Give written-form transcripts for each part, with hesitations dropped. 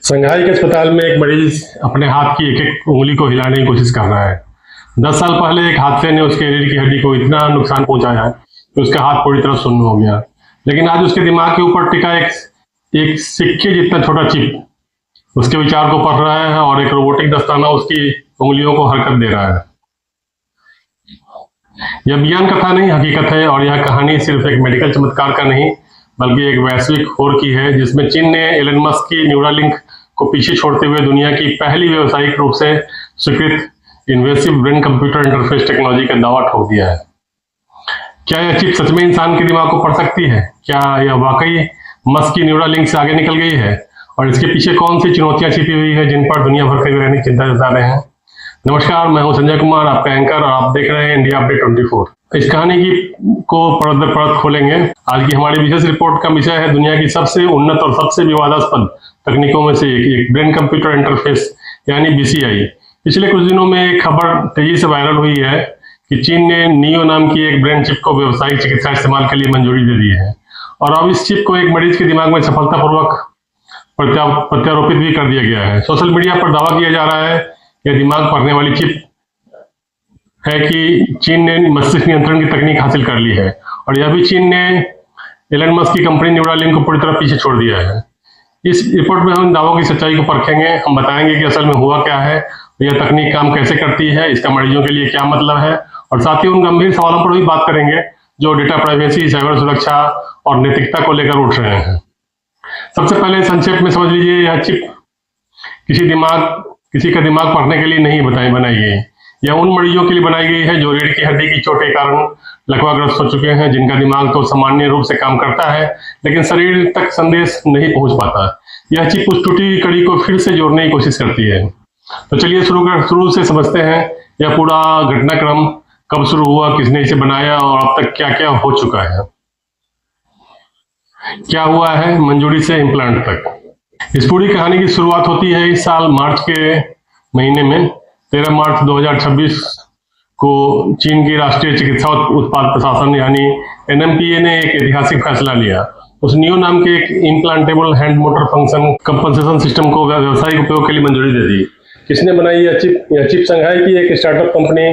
संघाई के अस्पताल में एक मरीज अपने हाथ की एक एक उंगली को हिलाने की कोशिश कर रहा है। 10 साल पहले एक हादसे ने उसके रीढ़ की हड्डी को इतना नुकसान पहुंचाया कि उसका हाथ पूरी तरह सुन्न हो गया। लेकिन आज उसके दिमाग के ऊपर टिका एक सिक्के जितना छोटा चिप उसके विचार को पढ़ रहा है और एक रोबोटिक दस्ताना उसकी उंगलियों को हरकत दे रहा है। यह विज्ञान कथा नहीं, हकीकत है। और यह कहानी सिर्फ एक मेडिकल चमत्कार का नहीं बल्कि एक वैश्विक होड़ की है, जिसमें चीन ने एलन मस्क की न्यूरालिंक को पीछे छोड़ते हुए दुनिया की पहली व्यावसायिक रूप से स्वीकृत invasive brain computer interface technology का दावा ठोक दिया है। क्या यह चिप सच में इंसान के दिमाग को पढ़ सकती है? क्या यह वाकई मस्क की न्यूरालिंक से आगे निकल गई है? और इसके पीछे कौन सी चुनौतियां छिपी हुई है जिन पर दुनिया भर के वैज्ञानिक चिंता जता रहे हैं? नमस्कार, मैं हूं संजय कुमार, आपका एंकर, और आप देख रहे हैं इंडिया अपडेट 24। इस कहानी को परत दर परत खोलेंगे। आज की हमारी विशेष रिपोर्ट का विषय है दुनिया की सबसे उन्नत और सबसे विवादास्पद तकनीकों में से एक ब्रेन कंप्यूटर इंटरफेस यानी BCI। पिछले कुछ दिनों में एक खबर तेजी से वायरल हुई है कि चीन ने नियो नाम की एक ब्रेन चिप को व्यावसायिक चिकित्सा इस्तेमाल के लिए मंजूरी दे दी है, और अब इस चिप को एक मरीज के दिमाग में सफलतापूर्वक प्रत्यारोपित भी कर दिया गया है। सोशल मीडिया पर दावा किया जा रहा है यह दिमाग पढ़ने वाली चिप है कि चीन ने मस्तिष्क नियंत्रण की तकनीक हासिल कर ली है, और यह भी चीन ने एलन मस्क की कंपनी न्यूरालिंक को पूरी तरह पीछे छोड़ दिया है। इस रिपोर्ट में हम दावों की सच्चाई को परखेंगे। हम बताएंगे कि असल में हुआ क्या है, यह तकनीक काम कैसे करती है, इसका मरीजों के लिए क्या मतलब है, और साथ ही उन गंभीर सवालों पर भी बात करेंगे जो डेटा प्राइवेसी, साइबर सुरक्षा और नैतिकता को लेकर उठ रहे हैं। सबसे पहले संक्षेप में समझ लीजिए, यह चिप किसी का दिमाग पढ़ने के लिए नहीं बनाई गई। यह उन मरीजों के लिए बनाई गई है जो रीढ़ की हड्डी की चोट के कारण लकवाग्रस्त हो चुके हैं, जिनका दिमाग तो सामान्य रूप से काम करता है लेकिन शरीर तक संदेश नहीं पहुंच पाता। यह चिप उस टूटी हुई कड़ी को फिर से जोड़ने की कोशिश करती है। तो चलिए शुरू से समझते हैं यह पूरा घटनाक्रम कब शुरू हुआ, किसने इसे बनाया और अब तक क्या क्या हो चुका है, क्या हुआ है मंजूरी से इम्प्लांट तक। इस पूरी कहानी की शुरुआत होती है इस साल मार्च के महीने में। 13 मार्च 2026 को चीन की राष्ट्रीय चिकित्सा उत्पाद प्रशासन यानी NMPA ने एक ऐतिहासिक फैसला लिया। उस नियो नाम के एक implantable hand motor function compensation system को व्यावसायिक उपयोग के लिए मंजूरी दे दी। किसने बनाई यह चिप? यह चिप संघाई की एक स्टार्टअप कंपनी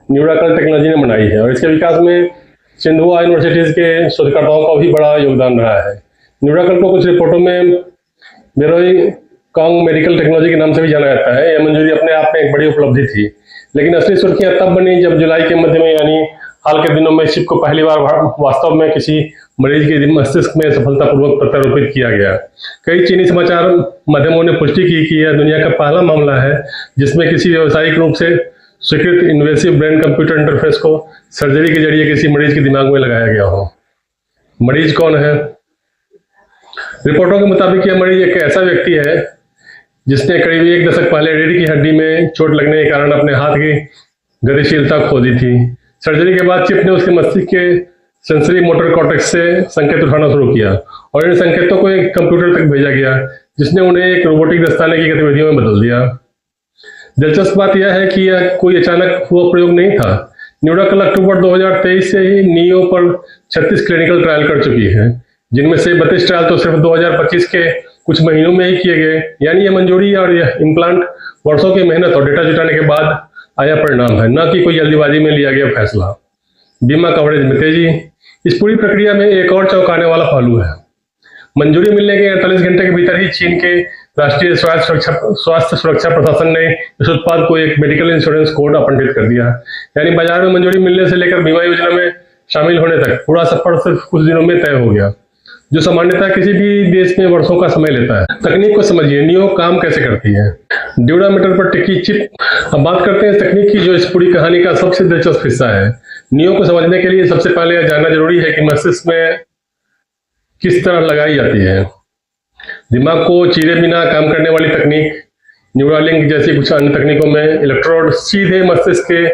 न्यूराकल टेक्नोलॉजी ने बनाई है, और इसके विकास में सिंधुआ यूनिवर्सिटीज के शोधकर्ताओं का भी बड़ा योगदान रहा है। न्यूराकल को कुछ रिपोर्टों में बेरोई कॉन्ग मेडिकल टेक्नोलॉजी के नाम से भी जाना जाता है। यह मंजूरी अपने आप में एक बड़ी उपलब्धि थी, लेकिन असली सुर्खियां तब बनी जब जुलाई के मध्य में यानी हाल के दिनों में चिप को पहली बार वास्तव में किसी मरीज के मस्तिष्क में सफलतापूर्वक प्रत्यारोपित किया गया। कई चीनी समाचार माध्यमों ने पुष्टि की कि यह दुनिया का पहला मामला है जिसमें किसी व्यावसायिक रूप से स्वीकृत इन्वेसिव ब्रेन कंप्यूटर इंटरफेस को सर्जरी के जरिए किसी मरीज के दिमाग में लगाया गया हो। मरीज कौन है? रिपोर्टों के मुताबिक यह मरीज एक ऐसा व्यक्ति है जिसने करीब 1 दशक पहले रीढ़ की हड्डी में चोट लगने के कारण अपने हाथ की गतिशीलता खो दी थी। सर्जरी के बाद चिप ने उसके मस्तिष्क के सेंसरी मोटर कॉर्टेक्स से संकेत उठाना शुरू किया, और इन संकेतों को एक कंप्यूटर तक भेजा गया जिसने उन्हें एक रोबोटिक दस्ताने की गतिविधियों में बदल दिया। दिलचस्प बात यह है कि यह कोई अचानक हुआ प्रयोग नहीं था। न्यूराकल अक्टूबर 2023 से ही नियो पर 36 क्लिनिकल ट्रायल कर चुकी है, जिनमें से 32 ट्रायल तो सिर्फ 2025 के कुछ महीनों में ही किए गए। यानी यह मंजूरी और यह इम्प्लांट वर्षों की मेहनत और डेटा जुटाने के बाद आया परिणाम है, न कि कोई जल्दीबाजी में लिया गया फैसला। बीमा कवरेज में तेजी। इस पूरी प्रक्रिया में एक और चौंकाने वाला पहलू है। मंजूरी मिलने के 48 घंटे के भीतर ही चीन के राष्ट्रीय स्वास्थ्य सुरक्षा प्रशासन ने इस उत्पाद को एक मेडिकल इंश्योरेंस कोड आवंटित कर दिया। यानी बाजार में मंजूरी मिलने से लेकर बीमा योजना में शामिल होने तक पूरा सफर सिर्फ कुछ दिनों में तय हो गया, जो सामान्यतः किसी भी देश में वर्षों का समय लेता है। तकनीक को समझिए, नियो काम कैसे करती है। ड्यूरामीटर पर टिकी चिप। अब बात करते हैं इस तकनीक की जो इस पूरी कहानी का सबसे दिलचस्प हिस्सा है। नियो को समझने के लिए सबसे पहले यह जानना जरूरी है कि मस्तिष्क में किस तरह लगाई जाती है। दिमाग को चीरे बिना काम करने वाली तकनीक न्यूरालिंक जैसी कुछ अन्य तकनीकों में इलेक्ट्रोड सीधे मस्तिष्क के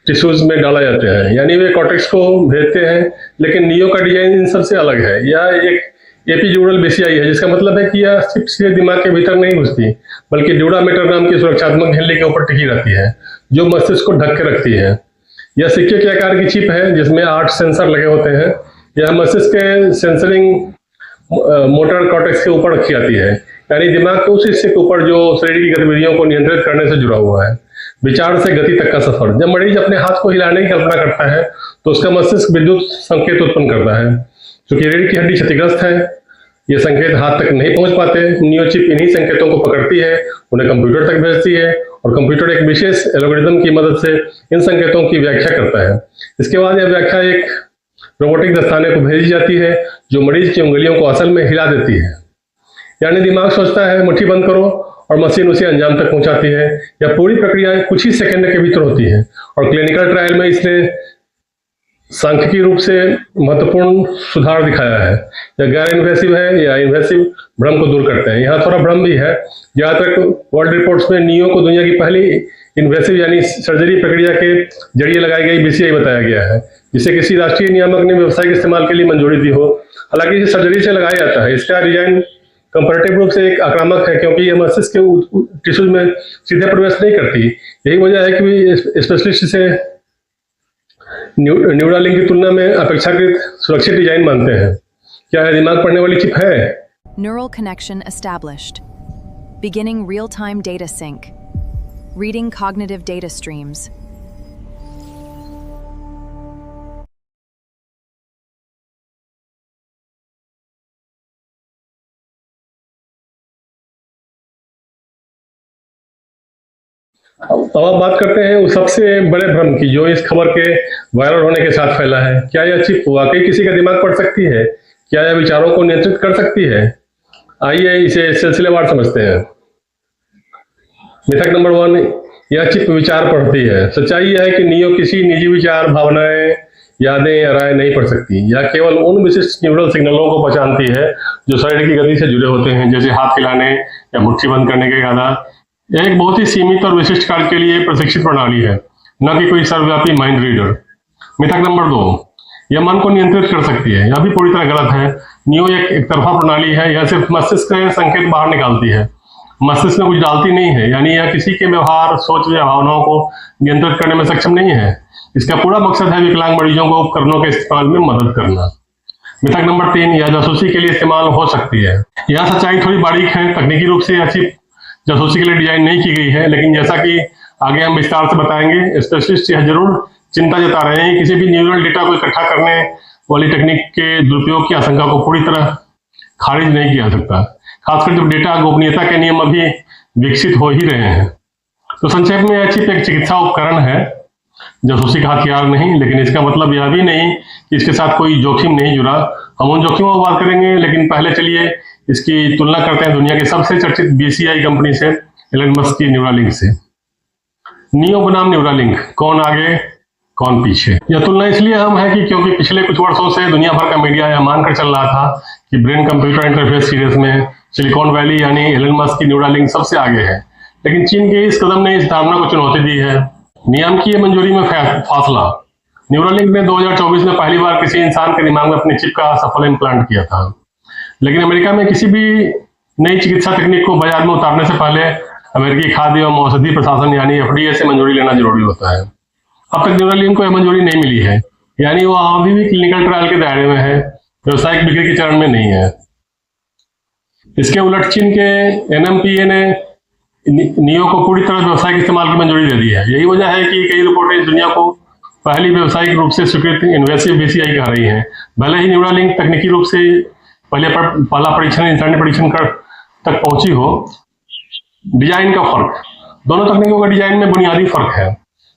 टिश्यूज में डाला जाता है, यानी वे कॉर्टेक्स को भेजते हैं। लेकिन नियो का डिजाइन इन सबसे अलग है। यह एक एपिड्यूरल BCI है, जिसका मतलब है कि यह चिप सीधे दिमाग के भीतर नहीं घुसती, बल्कि ड्यूरामीटर नाम की सुरक्षात्मक झिल्ली के ऊपर टिकी रहती है, जो मस्तिष्क को ढक के रखती है। यह सिक्के के आकार की चिप है जिसमें 8 सेंसर लगे होते हैं। यह मस्तिष्क के सेंसरिंग मोटर कॉर्टेक्स के ऊपर रखी जाती है। यानी दिमाग के उस हिस्से के ऊपर जो शरीर की गतिविधियों को नियंत्रित करने से जुड़ा हुआ है। विचार से गति तक का सफर। जब मरीज अपने हाथ को हिलाने की कल्पना करता है तो उसका मस्तिष्क विद्युत संकेत उत्पन्न करता है। क्योंकि रीढ़ की हड्डी क्षतिग्रस्त है, ये संकेत हाथ तक नहीं पहुंच पाते। नियोचिप इन्हीं संकेतों को पकड़ती है, उन्हें कंप्यूटर तक भेजती है और कंप्यूटर एक विशेष एल्गोरिदम की मदद से इन संकेतों की व्याख्या करता है। इसके बाद यह व्याख्या एक रोबोटिक दस्ताने को भेजी जाती है जो मरीज की उंगलियों को असल में हिला देती है। यानी दिमाग सोचता है मुट्ठी बंद करो और मशीन उसे अंजाम तक पहुंचाती है। यह पूरी प्रक्रिया कुछ ही सेकंड के भीतर होती है और क्लिनिकल ट्रायल में इसने सांख्यिकीय रूप से महत्वपूर्ण सुधार दिखाया है। यह गैर इन्वेसिव है या इन्वेसिव भ्रम को दूर करते हैं। यहाँ थोड़ा भ्रम भी है। ज्यादातर वर्ल्ड रिपोर्ट्स में नियो को दुनिया की पहली इन्वेसिव यानी सर्जरी प्रक्रिया के जरिए लगाई गई बीसीआई बताया गया है, जिसे किसी राष्ट्रीय नियामक ने व्यावसायिक इस्तेमाल के लिए मंजूरी दी हो। हालांकि इसे सर्जरी से लगाया जाता है। इसका डिजाइन कंपैरेटिव रूप से एक आक्रामक है क्योंकि यह मस्तिष्क के टिश्यूज में सीधे प्रवेश नहीं करती। यही वजह है कि स्पेशलिस्ट इसे न्यूरालिंक की तुलना में अपेक्षाकृत सुरक्षित डिजाइन मानते हैं। क्या यह दिमाग पढ़ने वाली चिप है? Neural connection established. Beginning real-time data sync. Reading cognitive data streams. अब आप बात करते हैं उस सबसे बड़े भ्रम की जो इस खबर के वायरल होने के साथ फैला है। क्या यह चिप वाकई किसी का दिमाग पढ़ सकती है? क्या यह विचारों को नियंत्रित कर सकती है? आइए इसे सिलसिलेवार समझते हैं। मिथक नंबर 1, यह चिप विचार पढ़ती है। सच्चाई यह है कि नियो किसी निजी विचार, भावनाएं, यादें या राय नहीं पढ़ सकती। यह केवल उन विशिष्ट न्यूरल सिग्नलों को पहचानती है जो शरीर की गति से जुड़े होते हैं, जैसे हाथ हिलाने या मुट्ठी बंद करने के यादा। यह एक बहुत ही सीमित और विशिष्ट कार्य के लिए प्रशिक्षित प्रणाली है, न कि कोई सर्वव्यापी माइंड रीडर। मिथक नंबर 2, यह मन को नियंत्रित कर सकती है। यह भी पूरी तरह गलत है। नियो एक तरफा प्रणाली है। यह सिर्फ मस्तिष्क के संकेत बाहर निकालती है, मस्तिष्क में कुछ डालती नहीं है। यानी यह किसी के व्यवहार, सोच या भावनाओं को नियंत्रित करने में सक्षम नहीं है। इसका पूरा मकसद है विकलांग मरीजों को उपकरणों के इस्तेमाल में मदद करना। मिथक नंबर 3, यह जासूसी के लिए इस्तेमाल हो सकती है। यह सच्चाई थोड़ी बारीक है। तकनीकी रूप से यह चिप जासूसी के लिए डिजाइन नहीं की गई है, लेकिन जैसा कि आगे हम विस्तार से बताएंगे, स्पेशलिस्ट यह जरूर चिंता जता रहे हैं कि किसी भी न्यूरल डेटा को इकट्ठा करने वाली तकनीक के दुरुपयोग की आशंका को पूरी तरह खारिज नहीं किया जा सकता, खासकर जब डेटा गोपनीयता के नियम अभी विकसित हो ही रहे हैं। तो संक्षेप में यह चिप एक चिकित्सा उपकरण है, जासूसी का हथियार नहीं। लेकिन इसका मतलब यह भी नहीं कि इसके साथ कोई जोखिम नहीं जुड़ा। हम उन जोखिमों की बात करेंगे, लेकिन पहले चलिए इसकी तुलना करते हैं दुनिया की सबसे चर्चित बीसीआई कंपनी से, एलन मस्क की न्यूरालिंक से। नियो बनाम न्यूरालिंक, कौन आगे कौन पीछे? यह तुलना इसलिए अहम है कि क्योंकि पिछले कुछ वर्षों से दुनिया भर का मीडिया यह मानकर चल रहा था कि ब्रेन कंप्यूटर इंटरफेस सीरीज में सिलिकॉन वैली यानी एलन मस्क की न्यूरालिंक सबसे आगे है। लेकिन चीन के इस कदम ने इस धारणा को चुनौती दी है। नियामकीय मंजूरी में फासला। न्यूरालिंक ने 2024 में पहली बार किसी इंसान के दिमाग में अपनी चिप का सफल इम्प्लांट किया था। लेकिन अमेरिका में किसी भी नई चिकित्सा तकनीक को बाजार में उतारने से पहले अमेरिकी खाद्य एवं औषधि प्रशासन यानी एफडीए से मंजूरी लेना जरूरी होता है। अब तक न्यूरालिंक को यह मंजूरी नहीं मिली है, यानी वो अभी भी क्लिनिकल ट्रायल के दायरे में है, व्यावसायिक बिक्री के चरण में नहीं है। इसके उलट चीन के एनएमपीए ने नियो को पूरी तरह व्यावसायिक इस्तेमाल की मंजूरी दे दी है। यही वजह है कि कई रिपोर्टें इस दुनिया को पहली व्यावसायिक रूप से स्वीकृत इन्वेसिव बीसीआई कह रही हैं। भले ही न्यूरालिंक तकनीकी रूप से पहला परीक्षण इंसानी परीक्षण तक पहुंची हो। डिजाइन का फर्क। दोनों तकनीकों का डिजाइन में बुनियादी फर्क है।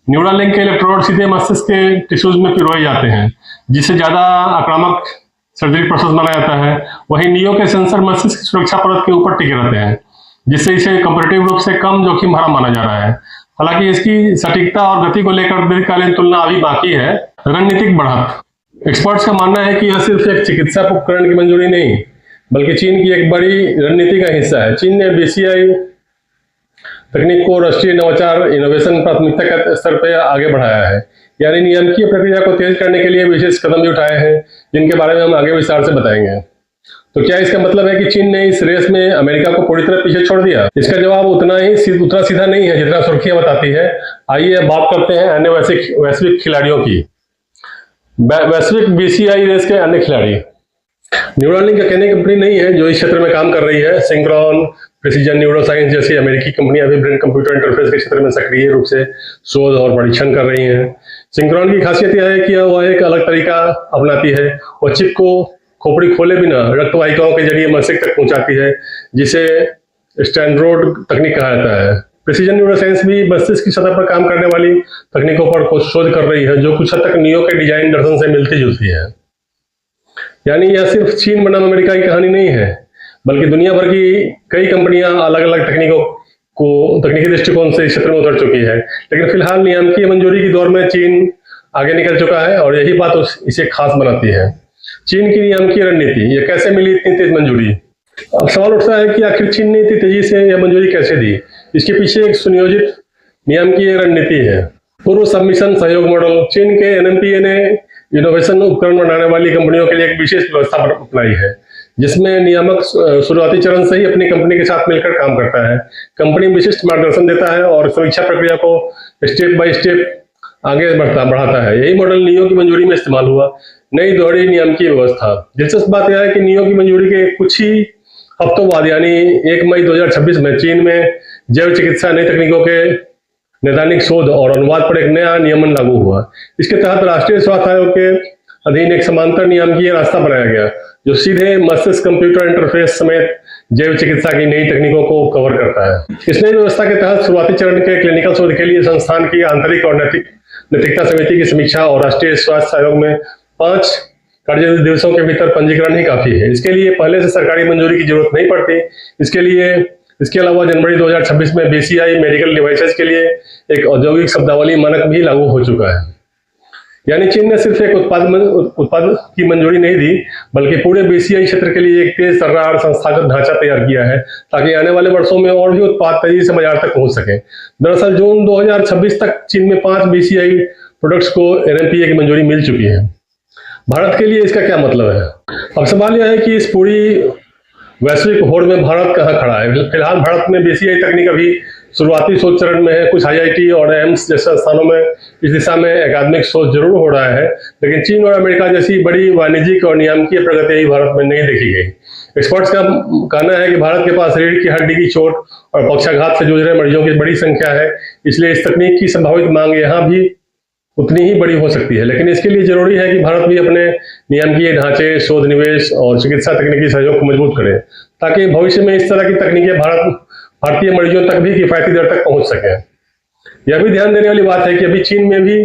न्यूरालिंक के इलेक्ट्रोड सीधे मस्तिष्क के टिश्यूज में पिरोए जाते हैं, जिससे ज्यादा आक्रामक सर्जरी प्रोसेस माना जाता है। वहीं नियो के सेंसर मस्तिष्क की सुरक्षा परत के ऊपर टिके रहते हैं, जिससे इसे कंपैरेटिव रूप से कम जोखिम भरा माना जा रहा है। हालांकि इसकी सटीकता और गति को लेकर दीर्घकालीन तुलना अभी बाकी है। रणनीतिक बढ़त। एक्सपर्ट्स का मानना है कि यह सिर्फ एक चिकित्सा उपकरण की मंजूरी नहीं, बल्कि चीन की एक बड़ी रणनीति का हिस्सा है। चीन ने बीसीआई तकनीक को राष्ट्रीय नवाचार इनोवेशन प्राथमिकता के स्तर पर आगे बढ़ाया है, यानी नियामकीय प्रक्रिया को तेज करने के लिए विशेष कदम भी उठाए हैं, जिनके बारे में हम आगे विस्तार से बताएंगे। तो क्या इसका मतलब है कि चीन ने इस रेस में अमेरिका को पूरी तरह पीछे छोड़ दिया? इसका जवाब उतना सीधा नहीं है जितना सुर्खियां बताती है। आइए बात करते हैं अन्य वैश्विक खिलाड़ियों की। वैश्विक बीसीआई रेस के अन्य खिलाड़ी। न्यूरालिंक अकेली कंपनी नहीं है जो इस क्षेत्र में काम कर रही है। सिंक्रोन, प्रिसीजन न्यूरोसाइंस जैसी अमेरिकी कंपनियां भी ब्रेन कंप्यूटर इंटरफेस के क्षेत्र में सक्रिय रूप से शोध और परीक्षण कर रही हैं। सिंक्रोन की खासियत यह है कि वह एक अलग तरीका अपनाती है। वह चिप को खोपड़ी खोले बिना रक्त वाहिकाओं के जरिए मस्तिष्क तक पहुंचाती है, जिसे स्टैंडर्ड तकनीक कहा जाता है। प्रिसीजन न्यूरोसाइंस भी मस्तिष्क की सतह पर काम करने वाली तकनीकों पर शोध कर रही है, जो कुछ हद तक नियो के डिजाइन दर्शन से मिलती जुलती है। यानी यह सिर्फ चीन बनाम अमेरिका की कहानी नहीं है, बल्कि दुनिया भर की कई कंपनियां अलग अलग तकनीकी दृष्टिकोण से इस क्षेत्र में उतर चुकी है। लेकिन फिलहाल नियामकीय मंजूरी की दौर में चीन आगे निकल चुका है और यही बात इसे खास बनाती है। चीन की नियामकीय रणनीति, ये कैसे मिली इतनी तेज मंजूरी? अब सवाल उठता है कि आखिर चीन ने इतनी तेजी से यह मंजूरी कैसे दी? इसके पीछे एक सुनियोजित नियामकीय रणनीति है। पूर्व सबमिशन सहयोग मॉडल। चीन के एनएमपीए ने इनोवेशन उपकरण बनाने वाली कंपनियों के लिए एक विशेष व्यवस्था अपनाई है, जिसमें नियामक शुरुआती चरण से ही अपनी कंपनी के साथ मिलकर काम करता है। कंपनी विशिष्ट मार्गदर्शन देता है और समीक्षा प्रक्रिया को स्टेप बाय स्टेप आगे बढ़ाता है। यही मॉडल नियो की मंजूरी में इस्तेमाल हुआ। नई दोहरी नियामकीय व्यवस्था। दिलचस्प बात यह है कि नियो की मंजूरी के कुछ ही हफ्तों बाद यानी 1 मई 2026 में चीन में जैव चिकित्सा नई तकनीकों के नैदानिक शोध और अनुवाद पर एक नया नियमन लागू हुआ। इसके तहत राष्ट्रीय स्वास्थ्य आयोग के अधीन एक समांतर नियामकीय रास्ता बनाया गया, जो सीधे मस्तिष्क कंप्यूटर इंटरफेस समेत जैव चिकित्सा की नई तकनीकों को कवर करता है। इस नई व्यवस्था के तहत शुरुआती चरण के क्लिनिकल शोध के लिए संस्थान की आंतरिक और नैतिकता समिति की समीक्षा और राष्ट्रीय स्वास्थ्य आयोग में 5 कार्य दिवसों के भीतर पंजीकरण ही काफी है। इसके लिए पहले से सरकारी मंजूरी की जरूरत नहीं पड़ती। इसके अलावा जनवरी 2026 में बीसीआई मेडिकल डिवाइसेस के लिए एक औद्योगिक शब्दावली मानक भी लागू हो चुका है। यानी चीन ने सिर्फ एक उत्पाद की मंजूरी नहीं दी, बल्कि पूरे बीसीआई क्षेत्र के लिए एक तेज तर्रार संस्थागत ढांचा तैयार किया है, ताकि आने वाले वर्षों में और भी उत्पाद तेजी से बाजार तक पहुंच सके। दरअसल जून 2026 तक चीन में 5 बीसीआई प्रोडक्ट्स को एनएमपीए की मंजूरी मिल चुकी है। भारत के लिए इसका क्या मतलब है? अब सवाल यह है कि इस पूरी वैश्विक होड़ में भारत कहाँ खड़ा है? फिलहाल भारत में बीसीआई तकनीक अभी शुरुआती शोध चरण में है। कुछ आईआईटी और एम्स जैसे स्थानों में इस दिशा में अकादमिक शोध जरूर हो रहा है, लेकिन चीन और अमेरिका जैसी बड़ी वाणिज्यिक और नियामकीय प्रगति ही भारत में नहीं देखी गई। एक्सपर्ट्स का कहना है कि भारत के पास रीढ़ की हड्डी की चोट और पक्षाघात से जूझ रहे मरीजों की बड़ी संख्या है, इसलिए इस तकनीक की संभावित मांग यहाँ भी उतनी ही बड़ी हो सकती है। लेकिन इसके लिए जरूरी है कि भारत भी अपने नियामकीय ढांचे, शोध निवेश और चिकित्सा तकनीकी सहयोग को मजबूत करे, ताकि भविष्य में इस तरह की तकनीकें भारतीय मरीजों तक भी किफायती दर तक पहुंच सके। यह भी ध्यान देने वाली बात है कि अभी चीन में भी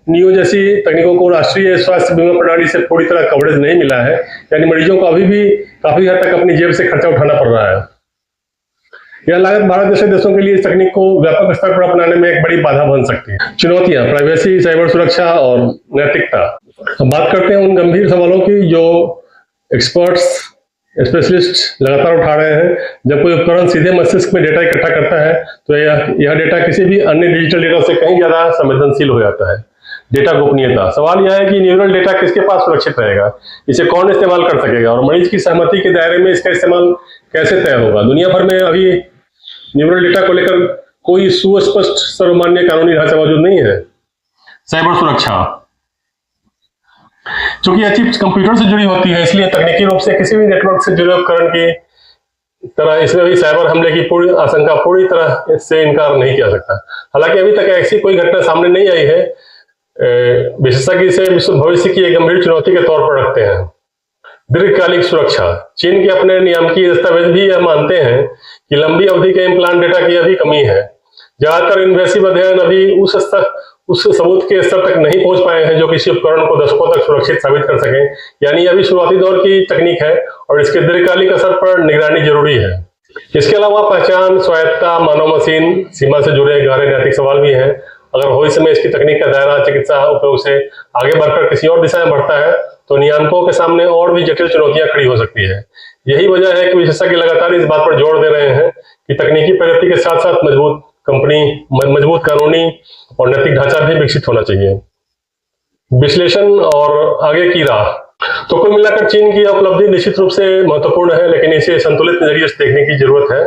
नियो जैसी तकनीकों को राष्ट्रीय स्वास्थ्य बीमा प्रणाली से पूरी तरह कवरेज नहीं मिला है, यानी मरीजों को अभी भी काफी हद तक अपनी जेब से खर्चा उठाना पड़ रहा है। यह लागत भारत जैसे देशों के लिए इस तकनीक को व्यापक स्तर पर अपनाने में एक बड़ी बाधा बन सकती है। चुनौतियां, प्राइवेसी, साइबर सुरक्षा और नैतिकता। अब बात करते हैं उन गंभीर सवालों की जो एक्सपर्ट्स, स्पेशलिस्ट लगातार उठा रहे हैं। जब कोई उपकरण सीधे मस्तिष्क में डेटा इकट्ठा करता है, तो यह डेटा किसी भी अन्य डिजिटल डेटा से कहीं ज्यादा संवेदनशील हो जाता है। डेटा गोपनीयता। सवाल यह है कि न्यूरल डेटा किसके पास सुरक्षित रहेगा, इसे कौन इस्तेमाल कर सकेगा और मरीज की सहमति के दायरे में इसका इस्तेमाल कैसे तय होगा। दुनिया भर में अभी न्यूरल डेटा को लेकर कोई सुस्पष्ट सर्वमान्य कानूनी ढांचा मौजूद नहीं है। साइबर सुरक्षा। चूंकि यह चिप्स कंप्यूटर से जुड़ी होती है, इसलिए तकनीकी रूप से किसी भी नेटवर्क से जुड़े उपकरण की तरह इसमें भी साइबर हमले की पूरी आशंका पूरी तरह से इनकार नहीं किया सकता। हालांकि अभी तक ऐसी कोई घटना सामने नहीं आई है। विशेषज्ञ इसे भविष्य की एक गंभीर चुनौती के तौर पर रखते हैं। दीर्घकालिक सुरक्षा। चीन के अपने नियामकीय दस्तावेज भी यह मानते हैं कि लंबी अवधि के इम्प्लांट डेटा की अभी कमी है। ज्यादातर इन्वेसिव अध्ययन अभी उस सबूत के स्तर तक नहीं पहुंच पाए हैं जो किसी उपकरण को दशकों तक सुरक्षित साबित कर सके। यानी अभी शुरुआती दौर की तकनीक है और इसके दीर्घकालिक असर पर निगरानी जरूरी है। इसके अलावा पहचान, स्वायत्तता, मानव मशीन सीमा से जुड़े गहरे नैतिक सवाल भी हैं। अगर भविष्य में इसकी तकनीक का दायरा चिकित्सा उपयोग से आगे बढ़कर किसी और दिशा में बढ़ता है, तो नियामकों के सामने और भी जटिल चुनौतियां खड़ी हो सकती है। यही वजह है कि विशेषज्ञ लगातार इस बात पर जोर दे रहे हैं कि तकनीकी प्रगति के साथ साथ मजबूत कानूनी और नैतिक ढांचा भी विकसित होना चाहिए। विश्लेषण और आगे की राह। तो कुल मिलाकर चीन की उपलब्धि निश्चित रूप से महत्वपूर्ण है, लेकिन इसे संतुलित नजरिए से देखने की जरूरत है।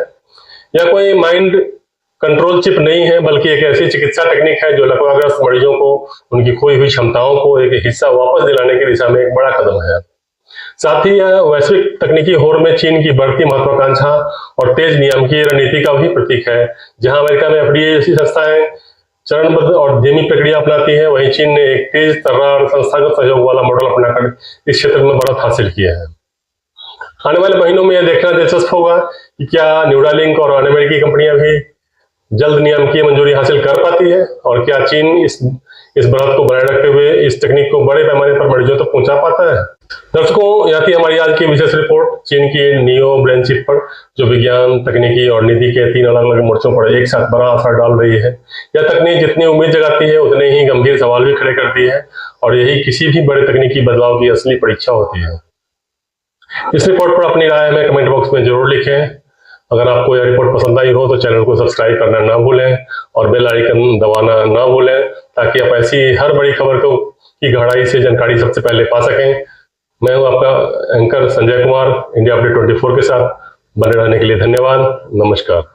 यह कोई माइंड कंट्रोल चिप नहीं है, बल्कि एक ऐसी चिकित्सा तकनीक है जो लकवाग्रस्त मरीजों को उनकी खोई हुई क्षमताओं को एक हिस्सा वापस दिलाने की दिशा में एक बड़ा कदम है। साथ ही यह वैश्विक तकनीकी होड़ में चीन की बढ़ती महत्वाकांक्षा और तेज नियामकीय रणनीति का भी प्रतीक है। जहां अमेरिका में एफडीए जैसी संस्थाएं चरणबद्ध और धीमी प्रक्रिया अपनाती है, वहीं चीन ने एक तेज तर्रार संस्थागत सहयोग वाला मॉडल अपनाकर इस क्षेत्र में बढ़त हासिल किया है। आने वाले महीनों में यह देखना दिलचस्प होगा कि क्या न्यूरालिंक और अन्य अमेरिकी कंपनियां भी जल्द नियामकीय मंजूरी हासिल कर पाती है और क्या चीन इस बढ़त को बनाए रखते हुए इस तकनीक को बड़े पैमाने पर मरीजों तक पहुंचा पाता है। दर्शकों, यह थी हमारी आज की विशेष रिपोर्ट चीन की नियो ब्रेन चिप पर, जो विज्ञान, तकनीकी और नीति के 3 अलग अलग मोर्चों पर एक साथ बड़ा असर डाल रही है। यह तकनीक जितनी उम्मीद जगाती है उतने ही गंभीर सवाल भी खड़े करती है और यही किसी भी बड़े तकनीकी बदलाव की असली परीक्षा होती है। इस रिपोर्ट पर अपनी राय हमें कमेंट बॉक्स में जरूर लिखें। अगर आपको यह रिपोर्ट पसंद आई हो तो चैनल को सब्सक्राइब करना ना भूलें और बेल आइकन दबाना ना भूलें, ताकि आप ऐसी हर बड़ी खबर की गहराई से जानकारी सबसे पहले पा सकें। मैं हूं आपका anchor Sanjay Kumar, India update 24 के साथ। बने रहने के लिए धन्यवाद। नमस्कार।